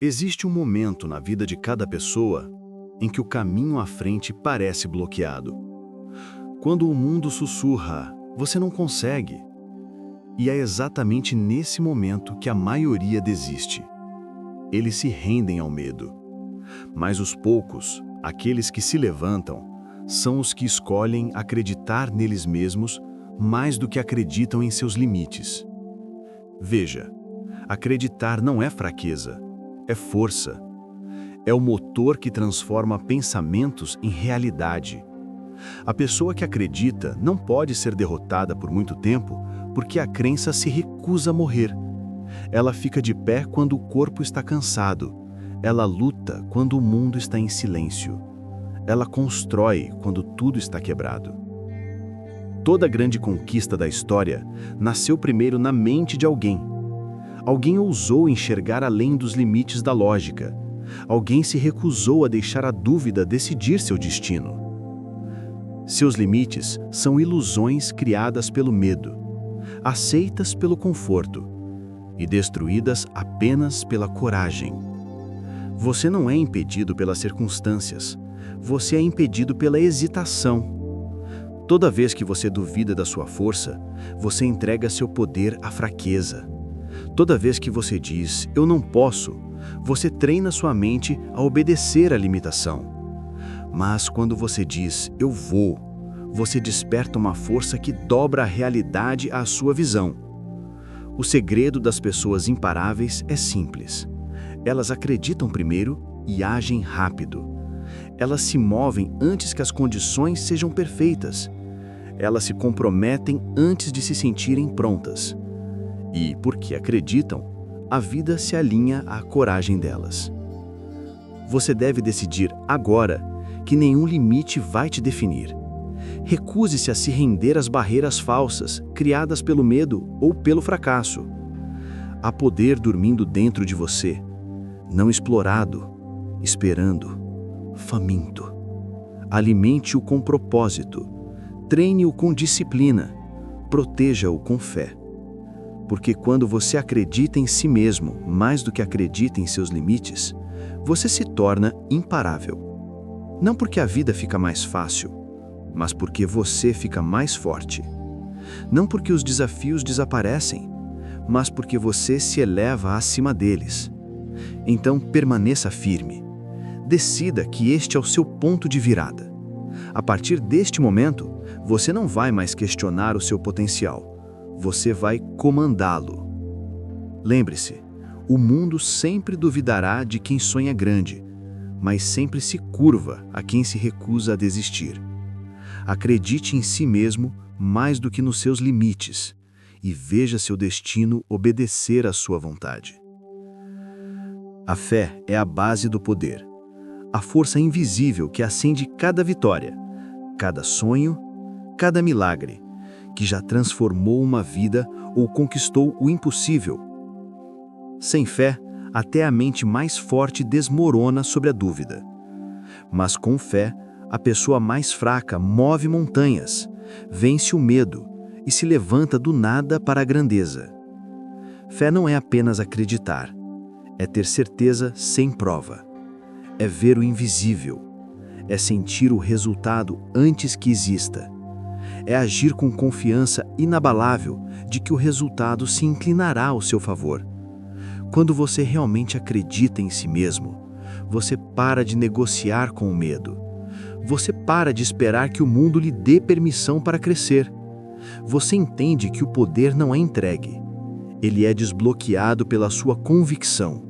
Existe um momento na vida de cada pessoa em que o caminho à frente parece bloqueado. Quando o mundo sussurra, você não consegue. E é exatamente nesse momento que a maioria desiste. Eles se rendem ao medo. Mas os poucos, aqueles que se levantam, são os que escolhem acreditar neles mesmos mais do que acreditam em seus limites. Veja, acreditar não é fraqueza, é força. É o motor que transforma pensamentos em realidade. A pessoa que acredita não pode ser derrotada por muito tempo porque a crença se recusa a morrer. Ela fica de pé quando o corpo está cansado. Ela luta quando o mundo está em silêncio. Ela constrói quando tudo está quebrado. Toda grande conquista da história nasceu primeiro na mente de alguém. Alguém ousou enxergar além dos limites da lógica. Alguém se recusou a deixar a dúvida decidir seu destino. Seus limites são ilusões criadas pelo medo, aceitas pelo conforto e destruídas apenas pela coragem. Você não é impedido pelas circunstâncias, você é impedido pela hesitação. Toda vez que você duvida da sua força, você entrega seu poder à fraqueza. Toda vez que você diz, eu não posso, você treina sua mente a obedecer à limitação. Mas quando você diz, eu vou, você desperta uma força que dobra a realidade à sua visão. O segredo das pessoas imparáveis é simples. Elas acreditam primeiro e agem rápido. Elas se movem antes que as condições sejam perfeitas. Elas se comprometem antes de se sentirem prontas. E, porque acreditam, a vida se alinha à coragem delas. Você deve decidir agora que nenhum limite vai te definir. Recuse-se a se render às barreiras falsas, criadas pelo medo ou pelo fracasso. Há poder dormindo dentro de você, não explorado, esperando, faminto. Alimente-o com propósito, treine-o com disciplina, proteja-o com fé. Porque quando você acredita em si mesmo mais do que acredita em seus limites, você se torna imparável. Não porque a vida fica mais fácil, mas porque você fica mais forte. Não porque os desafios desaparecem, mas porque você se eleva acima deles. Então permaneça firme. Decida que este é o seu ponto de virada. A partir deste momento, você não vai mais questionar o seu potencial. Você vai comandá-lo. Lembre-se, o mundo sempre duvidará de quem sonha grande, mas sempre se curva a quem se recusa a desistir. Acredite em si mesmo mais do que nos seus limites e veja seu destino obedecer à sua vontade. A fé é a base do poder, a força invisível que acende cada vitória, cada sonho, cada milagre, que já transformou uma vida ou conquistou o impossível. Sem fé, até a mente mais forte desmorona sobre a dúvida. Mas com fé, a pessoa mais fraca move montanhas, vence o medo e se levanta do nada para a grandeza. Fé não é apenas acreditar, é ter certeza sem prova. É ver o invisível, é sentir o resultado antes que exista. É agir com confiança inabalável de que o resultado se inclinará ao seu favor. Quando você realmente acredita em si mesmo, você para de negociar com o medo. Você para de esperar que o mundo lhe dê permissão para crescer. Você entende que o poder não é entregue. Ele é desbloqueado pela sua convicção.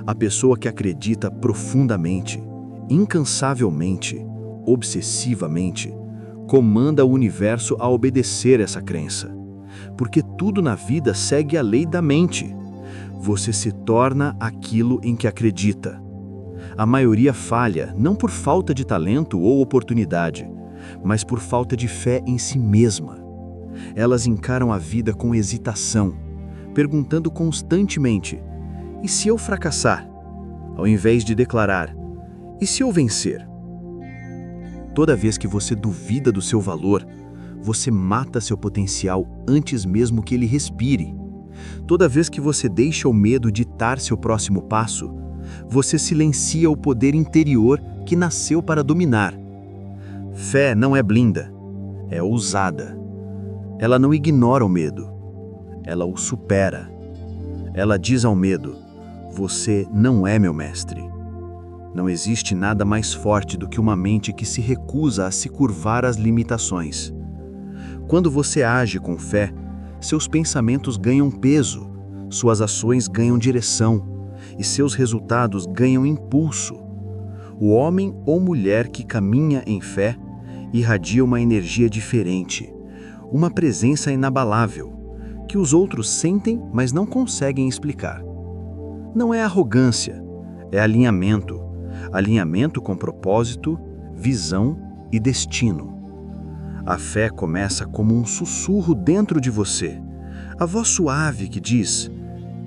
A pessoa que acredita profundamente, incansavelmente, obsessivamente, comanda o universo a obedecer essa crença. Porque tudo na vida segue a lei da mente. Você se torna aquilo em que acredita. A maioria falha não por falta de talento ou oportunidade, mas por falta de fé em si mesma. Elas encaram a vida com hesitação, perguntando constantemente, e se eu fracassar? Ao invés de declarar, e se eu vencer? Toda vez que você duvida do seu valor, você mata seu potencial antes mesmo que ele respire. Toda vez que você deixa o medo ditar seu próximo passo, Você silencia o poder interior que nasceu para dominar. Fé não é blinda, é ousada. Ela não ignora o medo, ela o supera. Ela diz ao medo: você não é meu mestre. Não existe nada mais forte do que uma mente que se recusa a se curvar às limitações. Quando você age com fé, seus pensamentos ganham peso, suas ações ganham direção e seus resultados ganham impulso. O homem ou mulher que caminha em fé irradia uma energia diferente, uma presença inabalável, que os outros sentem, mas não conseguem explicar. Não é arrogância, é alinhamento. Alinhamento com propósito, visão e destino. A fé começa como um sussurro dentro de você, a voz suave que diz: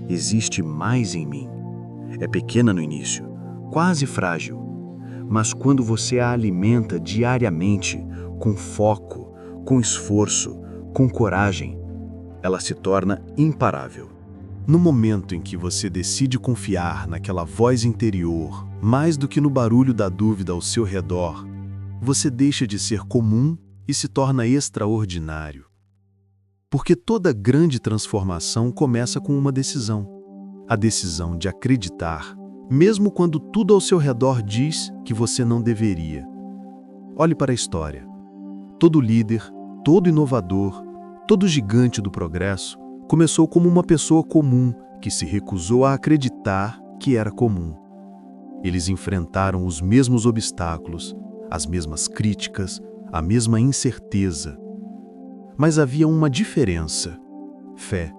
existe mais em mim. É pequena no início, quase frágil, mas quando você a alimenta diariamente, com foco, com esforço, com coragem, ela se torna imparável. No momento em que você decide confiar naquela voz interior, mais do que no barulho da dúvida ao seu redor, você deixa de ser comum e se torna extraordinário. Porque toda grande transformação começa com uma decisão. A decisão de acreditar, mesmo quando tudo ao seu redor diz que você não deveria. Olhe para a história. Todo líder, todo inovador, todo gigante do progresso começou como uma pessoa comum que se recusou a acreditar que era comum. Eles enfrentaram os mesmos obstáculos, as mesmas críticas, a mesma incerteza. Mas havia uma diferença: fé.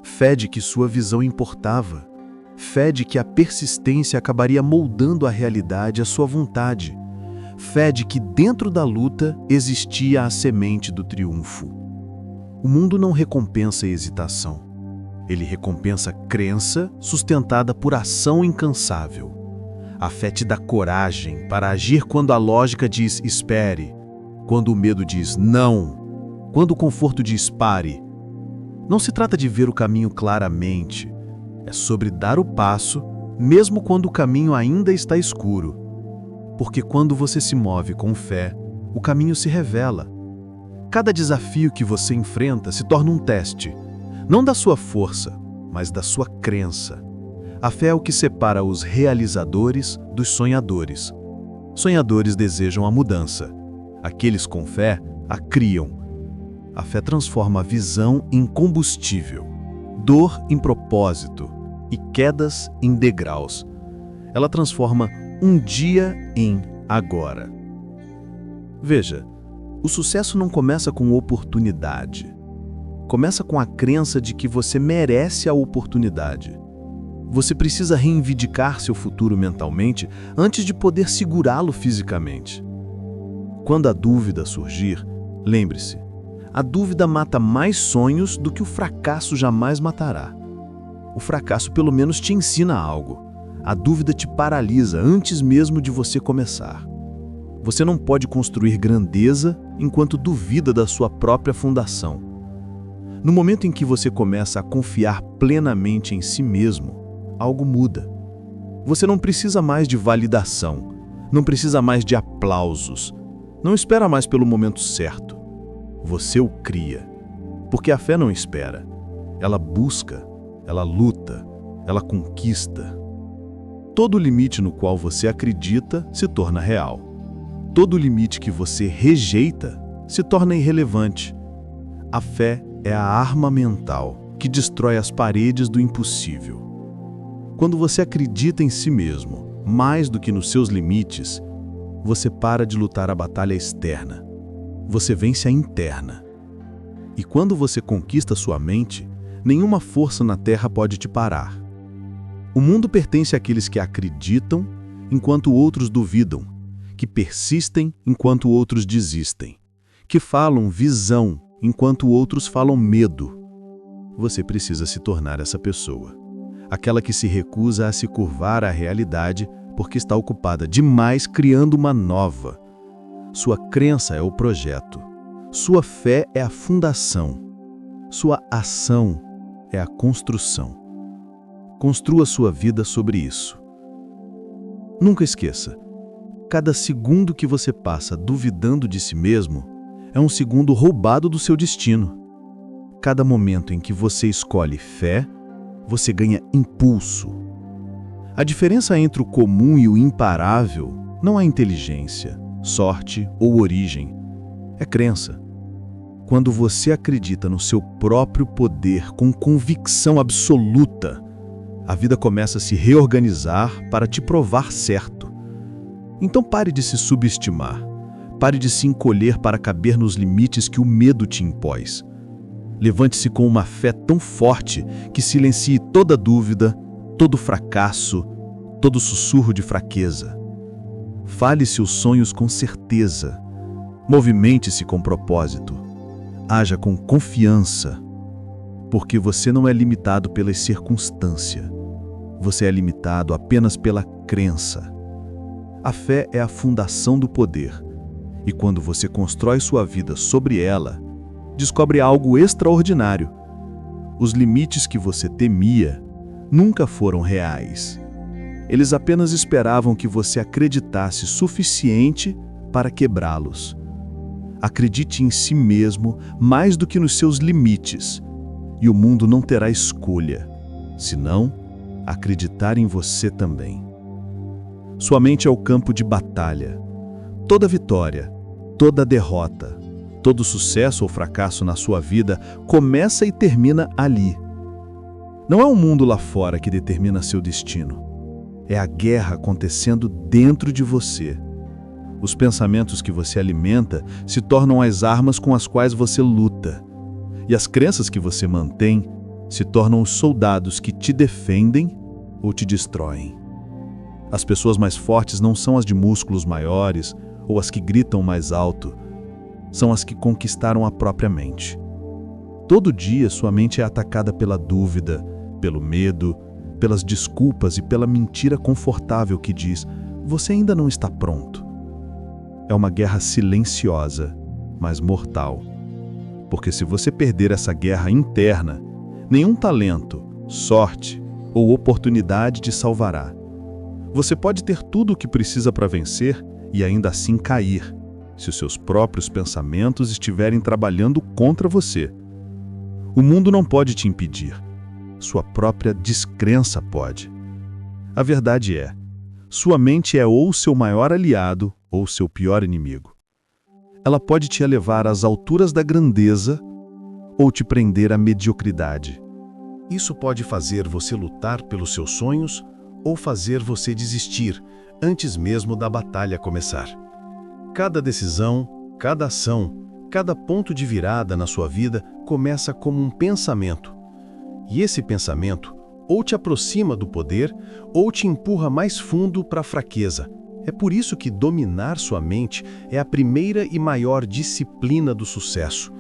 Fé de que sua visão importava. Fé de que a persistência acabaria moldando a realidade à sua vontade. Fé de que dentro da luta existia a semente do triunfo. O mundo não recompensa a hesitação. Ele recompensa crença sustentada por ação incansável. A fé te dá coragem para agir quando a lógica diz espere, quando o medo diz não, quando o conforto diz pare. Não se trata de ver o caminho claramente, é sobre dar o passo, mesmo quando o caminho ainda está escuro. Porque quando você se move com fé, o caminho se revela. Cada desafio que você enfrenta se torna um teste, não da sua força, mas da sua crença. A fé é o que separa os realizadores dos sonhadores. Sonhadores desejam a mudança. Aqueles com fé a criam. A fé transforma a visão em combustível, dor em propósito e quedas em degraus. Ela transforma um dia em agora. Veja, o sucesso não começa com oportunidade. Começa com a crença de que você merece a oportunidade. Você precisa reivindicar seu futuro mentalmente antes de poder segurá-lo fisicamente. Quando a dúvida surgir, lembre-se, a dúvida mata mais sonhos do que o fracasso jamais matará. O fracasso pelo menos te ensina algo. A dúvida te paralisa antes mesmo de você começar. Você não pode construir grandeza enquanto duvida da sua própria fundação. No momento em que você começa a confiar plenamente em si mesmo, algo muda. Você não precisa mais de validação, não precisa mais de aplausos, não espera mais pelo momento certo. Você o cria, porque a fé não espera. Ela busca, ela luta, ela conquista. Todo limite no qual você acredita se torna real. Todo limite que você rejeita se torna irrelevante. A fé é a arma mental que destrói as paredes do impossível. Quando você acredita em si mesmo, mais do que nos seus limites, você para de lutar a batalha externa. Você vence a interna. E quando você conquista sua mente, nenhuma força na terra pode te parar. O mundo pertence àqueles que acreditam enquanto outros duvidam, que persistem enquanto outros desistem, que falam visão enquanto outros falam medo. Você precisa se tornar essa pessoa, aquela que se recusa a se curvar à realidade porque está ocupada demais criando uma nova. Sua crença é o projeto, sua fé é a fundação, sua ação é a construção. Construa sua vida sobre isso. Nunca esqueça, cada segundo que você passa duvidando de si mesmo é um segundo roubado do seu destino. Cada momento em que você escolhe fé, você ganha impulso. A diferença entre o comum e o imparável não é inteligência, sorte ou origem, é crença. Quando você acredita no seu próprio poder com convicção absoluta, a vida começa a se reorganizar para te provar certo. Então pare de se subestimar, pare de se encolher para caber nos limites que o medo te impôs. Levante-se com uma fé tão forte que silencie toda dúvida, todo fracasso, todo sussurro de fraqueza. Fale seus sonhos com certeza. Movimente-se com propósito. Haja com confiança, porque você não é limitado pelas circunstâncias. Você é limitado apenas pela crença. A fé é a fundação do poder, e quando você constrói sua vida sobre ela, descobre algo extraordinário. Os limites que você temia nunca foram reais. Eles apenas esperavam que você acreditasse suficiente para quebrá-los. Acredite em si mesmo mais do que nos seus limites, e o mundo não terá escolha, senão acreditar em você também. Sua mente é o campo de batalha. Toda vitória, toda derrota, todo sucesso ou fracasso na sua vida começa e termina ali. Não é o mundo lá fora que determina seu destino. É a guerra acontecendo dentro de você. Os pensamentos que você alimenta se tornam as armas com as quais você luta. E as crenças que você mantém se tornam os soldados que te defendem ou te destroem. As pessoas mais fortes não são as de músculos maiores ou as que gritam mais alto. São as que conquistaram a própria mente. Todo dia sua mente é atacada pela dúvida, pelo medo, pelas desculpas e pela mentira confortável que diz: você ainda não está pronto. É uma guerra silenciosa, mas mortal. Porque se você perder essa guerra interna, nenhum talento, sorte ou oportunidade te salvará. Você pode ter tudo o que precisa para vencer e ainda assim cair, se os seus próprios pensamentos estiverem trabalhando contra você. O mundo não pode te impedir. Sua própria descrença pode. A verdade é, sua mente é ou seu maior aliado ou seu pior inimigo. Ela pode te elevar às alturas da grandeza ou te prender à mediocridade. Isso pode fazer você lutar pelos seus sonhos ou fazer você desistir antes mesmo da batalha começar. Cada decisão, cada ação, cada ponto de virada na sua vida começa como um pensamento. E esse pensamento ou te aproxima do poder ou te empurra mais fundo para a fraqueza. É por isso que dominar sua mente é a primeira e maior disciplina do sucesso.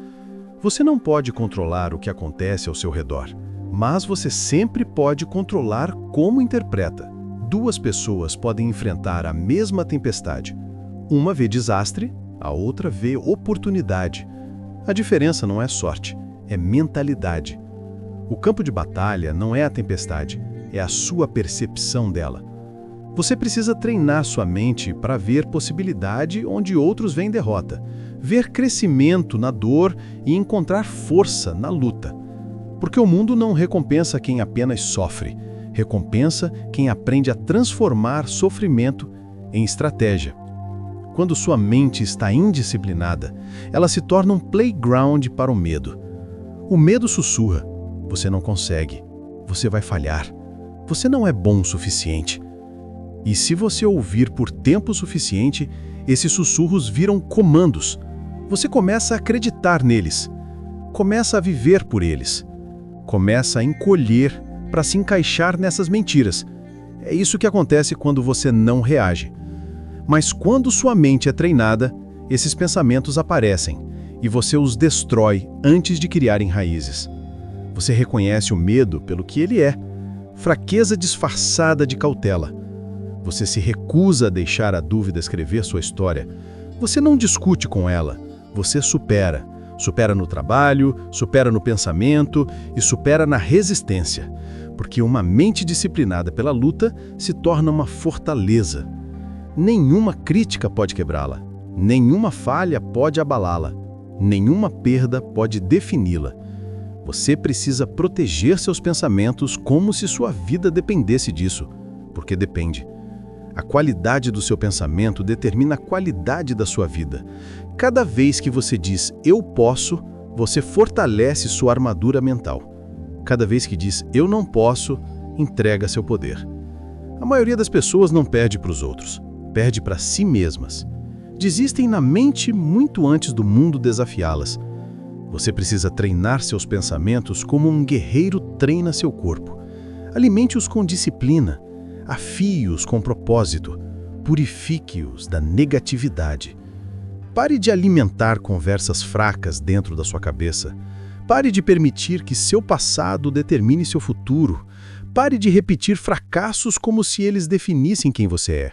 Você não pode controlar o que acontece ao seu redor, mas você sempre pode controlar como interpreta. Duas pessoas podem enfrentar a mesma tempestade. Uma vê desastre, a outra vê oportunidade. A diferença não é sorte, é mentalidade. O campo de batalha não é a tempestade, é a sua percepção dela. Você precisa treinar sua mente para ver possibilidade onde outros veem derrota, ver crescimento na dor e encontrar força na luta. Porque o mundo não recompensa quem apenas sofre, recompensa quem aprende a transformar sofrimento em estratégia. Quando sua mente está indisciplinada, ela se torna um playground para o medo. O medo sussurra: você não consegue, você vai falhar, você não é bom o suficiente. E se você ouvir por tempo suficiente, esses sussurros viram comandos. Você começa a acreditar neles, começa a viver por eles, começa a encolher para se encaixar nessas mentiras. É isso que acontece quando você não reage. Mas quando sua mente é treinada, esses pensamentos aparecem e você os destrói antes de criarem raízes. Você reconhece o medo pelo que ele é, fraqueza disfarçada de cautela. Você se recusa a deixar a dúvida escrever sua história. Você não discute com ela, você supera. Supera no trabalho, supera no pensamento e supera na resistência. porque uma mente disciplinada pela luta se torna uma fortaleza. Nenhuma crítica pode quebrá-la, nenhuma falha pode abalá-la, nenhuma perda pode defini-la. Você precisa proteger seus pensamentos como se sua vida dependesse disso, porque depende. A qualidade do seu pensamento determina a qualidade da sua vida. Cada vez que você diz "eu posso", você fortalece sua armadura mental. Cada vez que diz "eu não posso", entrega seu poder. A maioria das pessoas não perde para os outros, perde para si mesmas. Desistem na mente muito antes do mundo desafiá-las. Você precisa treinar seus pensamentos como um guerreiro treina seu corpo. Alimente-os com disciplina, afie-os com propósito, purifique-os da negatividade. Pare de alimentar conversas fracas dentro da sua cabeça. Pare de permitir que seu passado determine seu futuro. Pare de repetir fracassos como se eles definissem quem você é.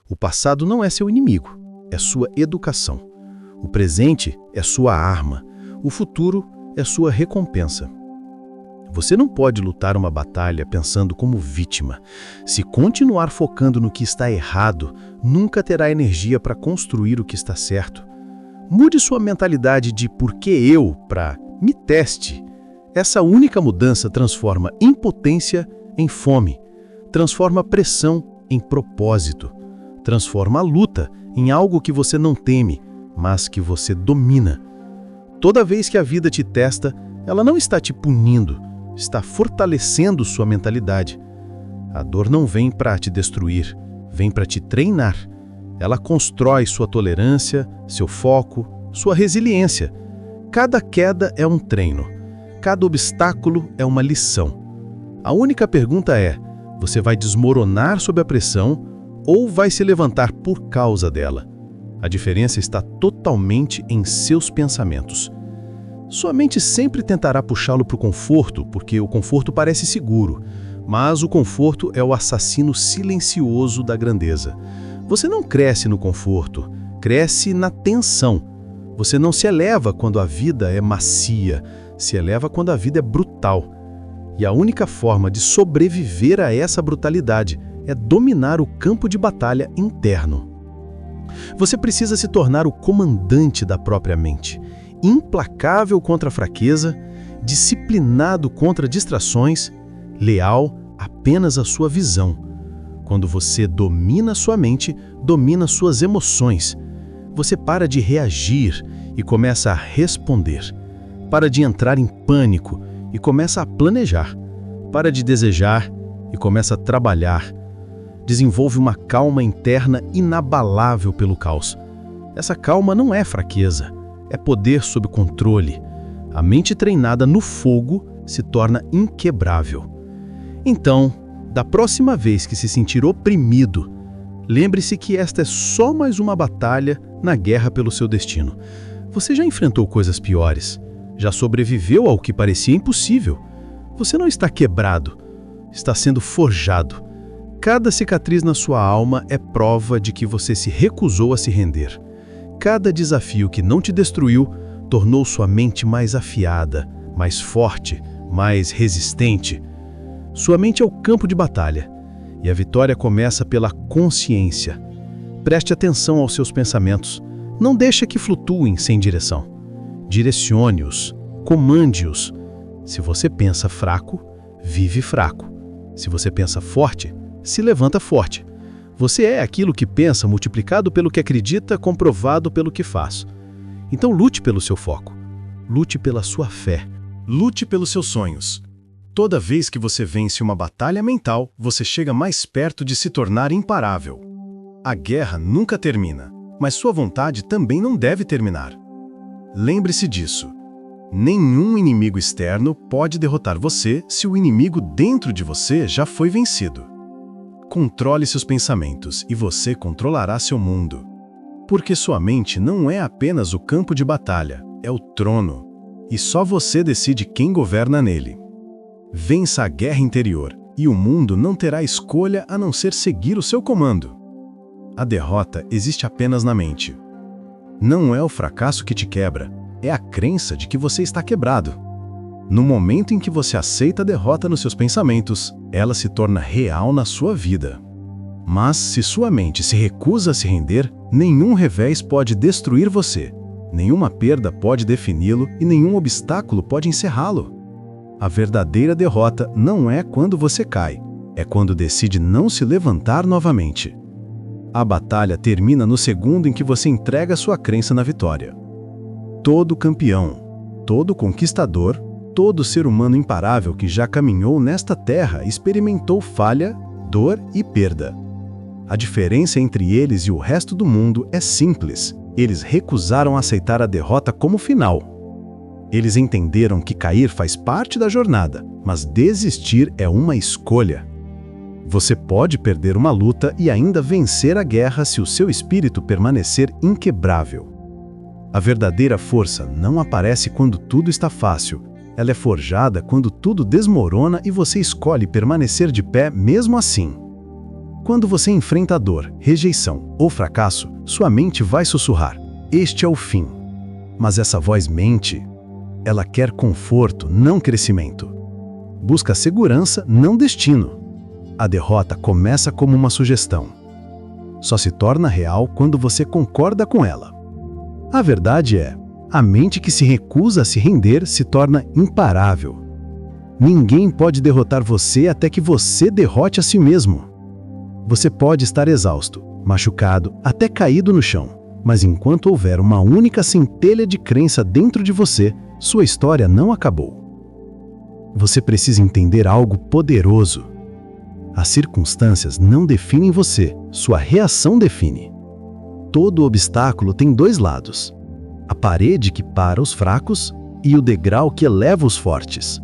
O passado não é seu inimigo, é sua educação. O presente é sua arma. O futuro é sua recompensa. Você não pode lutar uma batalha pensando como vítima. Se continuar focando no que está errado, nunca terá energia para construir o que está certo. Mude sua mentalidade de "por que eu" para "me teste". Essa única mudança transforma impotência em fome, transforma pressão em propósito, transforma a luta em algo que você não teme, mas que você domina. Toda vez que a vida te testa, ela não está te punindo, está fortalecendo sua mentalidade. A dor não vem para te destruir, vem para te treinar. Ela constrói sua tolerância, seu foco, sua resiliência. Cada queda é um treino, cada obstáculo é uma lição. A única pergunta é: você vai desmoronar sob a pressão ou vai se levantar por causa dela? A diferença está totalmente em seus pensamentos. Sua mente sempre tentará puxá-lo para o conforto, porque o conforto parece seguro, mas o conforto é o assassino silencioso da grandeza. Você não cresce no conforto, cresce na tensão. Você não se eleva quando a vida é macia, se eleva quando a vida é brutal. E a única forma de sobreviver a essa brutalidade é dominar o campo de batalha interno. Você precisa se tornar o comandante da própria mente, implacável contra a fraqueza, disciplinado contra distrações, leal apenas à sua visão. Quando você domina sua mente, domina suas emoções. Você para de reagir e começa a responder. Para de entrar em pânico e começa a planejar. Para de desejar e começa a trabalhar. Desenvolve uma calma interna inabalável pelo caos. Essa calma não é fraqueza, é poder sob controle. A mente treinada no fogo se torna inquebrável. Então, da próxima vez que se sentir oprimido, lembre-se que esta é só mais uma batalha na guerra pelo seu destino. Você já enfrentou coisas piores, já sobreviveu ao que parecia impossível. Você não está quebrado, está sendo forjado. Cada cicatriz na sua alma é prova de que você se recusou a se render. Cada desafio que não te destruiu tornou sua mente mais afiada, mais forte, mais resistente. Sua mente é o campo de batalha, e a vitória começa pela consciência. Preste atenção aos seus pensamentos. Não deixe que flutuem sem direção. Direcione-os, comande-os. Se você pensa fraco, vive fraco. Se você pensa forte, se levanta forte. Você é aquilo que pensa multiplicado pelo que acredita, comprovado pelo que faz. Então lute pelo seu foco. Lute pela sua fé. Lute pelos seus sonhos. Toda vez que você vence uma batalha mental, você chega mais perto de se tornar imparável. A guerra nunca termina, mas sua vontade também não deve terminar. Lembre-se disso. Nenhum inimigo externo pode derrotar você se o inimigo dentro de você já foi vencido. Controle seus pensamentos e você controlará seu mundo. Porque sua mente não é apenas o campo de batalha, é o trono. E só você decide quem governa nele. Vença a guerra interior e o mundo não terá escolha a não ser seguir o seu comando. A derrota existe apenas na mente. Não é o fracasso que te quebra, é a crença de que você está quebrado. No momento em que você aceita a derrota nos seus pensamentos, ela se torna real na sua vida. Mas, se sua mente se recusa a se render, nenhum revés pode destruir você, nenhuma perda pode defini-lo e nenhum obstáculo pode encerrá-lo. A verdadeira derrota não é quando você cai, é quando decide não se levantar novamente. A batalha termina no segundo em que você entrega sua crença na vitória. Todo campeão, todo conquistador, todo ser humano imparável que já caminhou nesta terra experimentou falha, dor e perda. A diferença entre eles e o resto do mundo é simples. Eles recusaram aceitar a derrota como final. Eles entenderam que cair faz parte da jornada, mas desistir é uma escolha. Você pode perder uma luta e ainda vencer a guerra se o seu espírito permanecer inquebrável. A verdadeira força não aparece quando tudo está fácil. Ela é forjada quando tudo desmorona e você escolhe permanecer de pé mesmo assim. Quando você enfrenta a dor, rejeição ou fracasso, sua mente vai sussurrar: este é o fim. Mas essa voz mente. Ela quer conforto, não crescimento. Busca segurança, não destino. A derrota começa como uma sugestão. Só se torna real quando você concorda com ela. A verdade é, a mente que se recusa a se render se torna imparável. Ninguém pode derrotar você até que você derrote a si mesmo. Você pode estar exausto, machucado, até caído no chão, mas enquanto houver uma única centelha de crença dentro de você, sua história não acabou. Você precisa entender algo poderoso. As circunstâncias não definem você, sua reação define. Todo obstáculo tem dois lados: a parede que para os fracos e o degrau que eleva os fortes.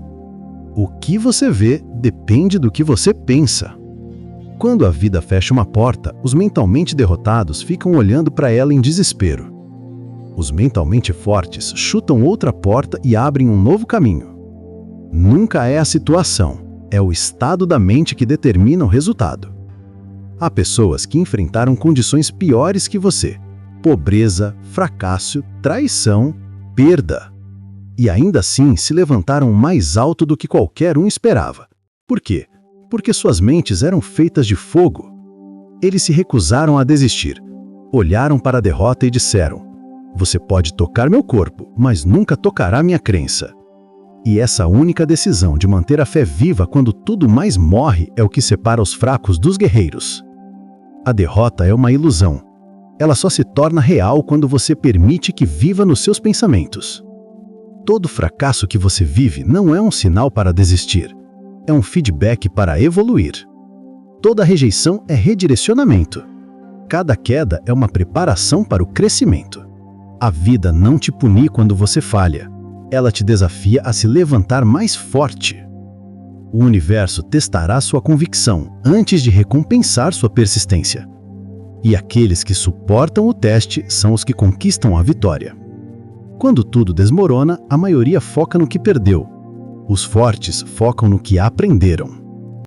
O que você vê depende do que você pensa. Quando a vida fecha uma porta, os mentalmente derrotados ficam olhando para ela em desespero. Os mentalmente fortes chutam outra porta e abrem um novo caminho. Nunca é a situação, é o estado da mente que determina o resultado. Há pessoas que enfrentaram condições piores que você: pobreza, fracasso, traição, perda. E ainda assim se levantaram mais alto do que qualquer um esperava. Por quê? Porque suas mentes eram feitas de fogo. Eles se recusaram a desistir. Olharam para a derrota e disseram: você pode tocar meu corpo, mas nunca tocará minha crença. E essa única decisão de manter a fé viva quando tudo mais morre é o que separa os fracos dos guerreiros. A derrota é uma ilusão. Ela só se torna real quando você permite que viva nos seus pensamentos. Todo fracasso que você vive não é um sinal para desistir. É um feedback para evoluir. Toda rejeição é redirecionamento. Cada queda é uma preparação para o crescimento. A vida não te pune quando você falha. Ela te desafia a se levantar mais forte. O universo testará sua convicção antes de recompensar sua persistência. E aqueles que suportam o teste são os que conquistam a vitória. Quando tudo desmorona, a maioria foca no que perdeu. Os fortes focam no que aprenderam.